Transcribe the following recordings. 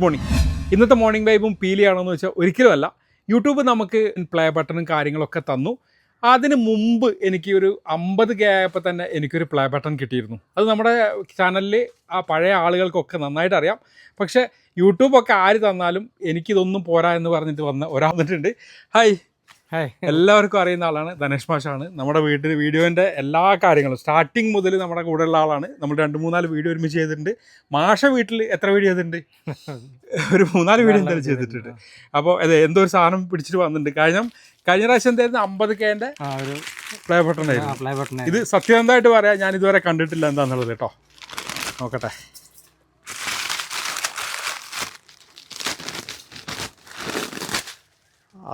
Morning. ഇന്നത്തെ morning വൈബും പീലിയാണോയെന്ന് വെച്ചാൽ ഒരിക്കലുമല്ല. യൂട്യൂബ് നമുക്ക് പ്ലേ ബട്ടണും കാര്യങ്ങളൊക്കെ തന്നു. അതിന് മുമ്പ് എനിക്ക് ഒരു 50K ആയപ്പോൾ തന്നെ എനിക്കൊരു പ്ലേ ബട്ടൺ കിട്ടിയിരുന്നു. അത് നമ്മുടെ ചാനലിൽ ആ പഴയ ആളുകൾക്കൊക്കെ നന്നായിട്ട് അറിയാം. പക്ഷേ യൂട്യൂബൊക്കെ ആര് തന്നാലും എനിക്കിതൊന്നും പോരാ എന്ന് പറഞ്ഞിട്ട് ഒരാൾ വന്നിട്ടുണ്ട്. ഹായ്. എല്ലാവർക്കും അറിയുന്ന ആളാണ്, ധനേഷ് മാഷാണ്. നമ്മുടെ വീഡിയോൻ്റെ എല്ലാ കാര്യങ്ങളും സ്റ്റാർട്ടിങ് മുതൽ നമ്മുടെ കൂടെയുള്ള ആളാണ്. നമ്മൾ 2-3 വീഡിയോ ഒരുമിച്ച് ചെയ്തിട്ടുണ്ട്. മാഷ വീട്ടിൽ എത്ര വീഡിയോ ചെയ്തിട്ടുണ്ട്? ഒരു 3-4 വീഡിയോ എന്തായാലും ചെയ്തിട്ടുണ്ട്. അപ്പോൾ അതെ, എന്തോ ഒരു സാധനം പിടിച്ചിട്ട് വന്നിട്ടുണ്ട്. കഴിഞ്ഞ പ്രാവശ്യം എന്തായിരുന്നു 50Kൻ്റെ ഒരു പ്ലേ ബട്ടൺ ആയിരുന്നു. ഇത് സത്യസന്ധമായിട്ട് പറയാം, ഞാൻ ഇതുവരെ കണ്ടിട്ടില്ല എന്താണെന്നുള്ളത് കേട്ടോ. നോക്കട്ടെ.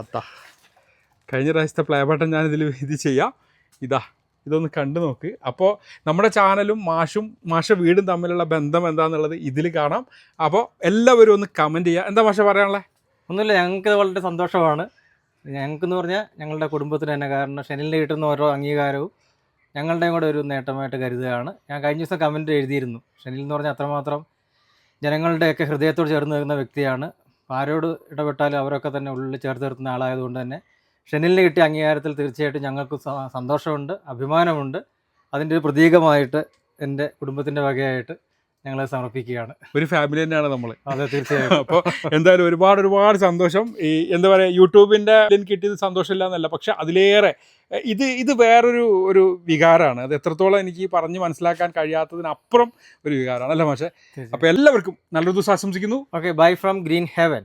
അതാ കഴിഞ്ഞ പ്രാവശ്യത്തെ പ്ലേ ബട്ടൺ ഇത് ചെയ്യാം. ഇതൊന്ന് കണ്ടു നോക്ക്. അപ്പോൾ നമ്മുടെ ചാനലും മാഷ വീടും തമ്മിലുള്ള ബന്ധം എന്താണെന്നുള്ളത് ഇതിൽ കാണാം. അപ്പോൾ എല്ലാവരും ഒന്ന് കമൻറ്റ് ചെയ്യുക. എന്താ മാഷ പറയാനുള്ളത്? ഒന്നുമില്ല, ഞങ്ങൾക്ക് വളരെ സന്തോഷമാണ്. ഞങ്ങൾക്കെന്ന് പറഞ്ഞാൽ ഞങ്ങളുടെ കുടുംബത്തിന് തന്നെ, കാരണം ഷെനിലിന് കിട്ടുന്ന ഓരോ അംഗീകാരവും ഞങ്ങളുടെയും കൂടെ ഒരു നേട്ടമായിട്ട് കരുതുകയാണ്. ഞാൻ കഴിഞ്ഞ ദിവസം കമൻറ്റ് എഴുതിയിരുന്നു, ഷെനിൽ എന്ന് പറഞ്ഞാൽ അത്രമാത്രം ജനങ്ങളുടെയൊക്കെ ഹൃദയത്തോട് ചേർന്ന് നിൽക്കുന്ന വ്യക്തിയാണ്. ആരോട് ഇടപെട്ടാലും അവരൊക്കെ തന്നെ ഉള്ളിൽ ചേർത്ത് നിർത്തുന്ന ആളായതുകൊണ്ട് തന്നെ ഷെനിലിന് കിട്ടിയ അംഗീകാരത്തിൽ തീർച്ചയായിട്ടും ഞങ്ങൾക്ക് സന്തോഷമുണ്ട്, അഭിമാനമുണ്ട്. അതിൻ്റെ ഒരു പ്രതീകമായിട്ട് എൻ്റെ കുടുംബത്തിൻ്റെ വകയായിട്ട് ഞങ്ങളെ സമർപ്പിക്കുകയാണ്. ഒരു ഫാമിലി തന്നെയാണ് നമ്മൾ. അതെ, തീർച്ചയായും. അപ്പോൾ എന്തായാലും ഒരുപാട് സന്തോഷം. ഈ എന്താ പറയുക, യൂട്യൂബിൻ്റെ കിട്ടിയത് സന്തോഷമില്ല എന്നല്ല, പക്ഷെ അതിലേറെ ഇത് വേറൊരു വികാരമാണ്. അത് എത്രത്തോളം എനിക്ക് പറഞ്ഞ് മനസ്സിലാക്കാൻ കഴിയാത്തതിനപ്പുറം ഒരു വികാരമാണ്, അല്ലേ മാഷെ? അപ്പോൾ എല്ലാവർക്കും നല്ലൊരു ദിവസം ആശംസിക്കുന്നു. Okay, bye from green heaven.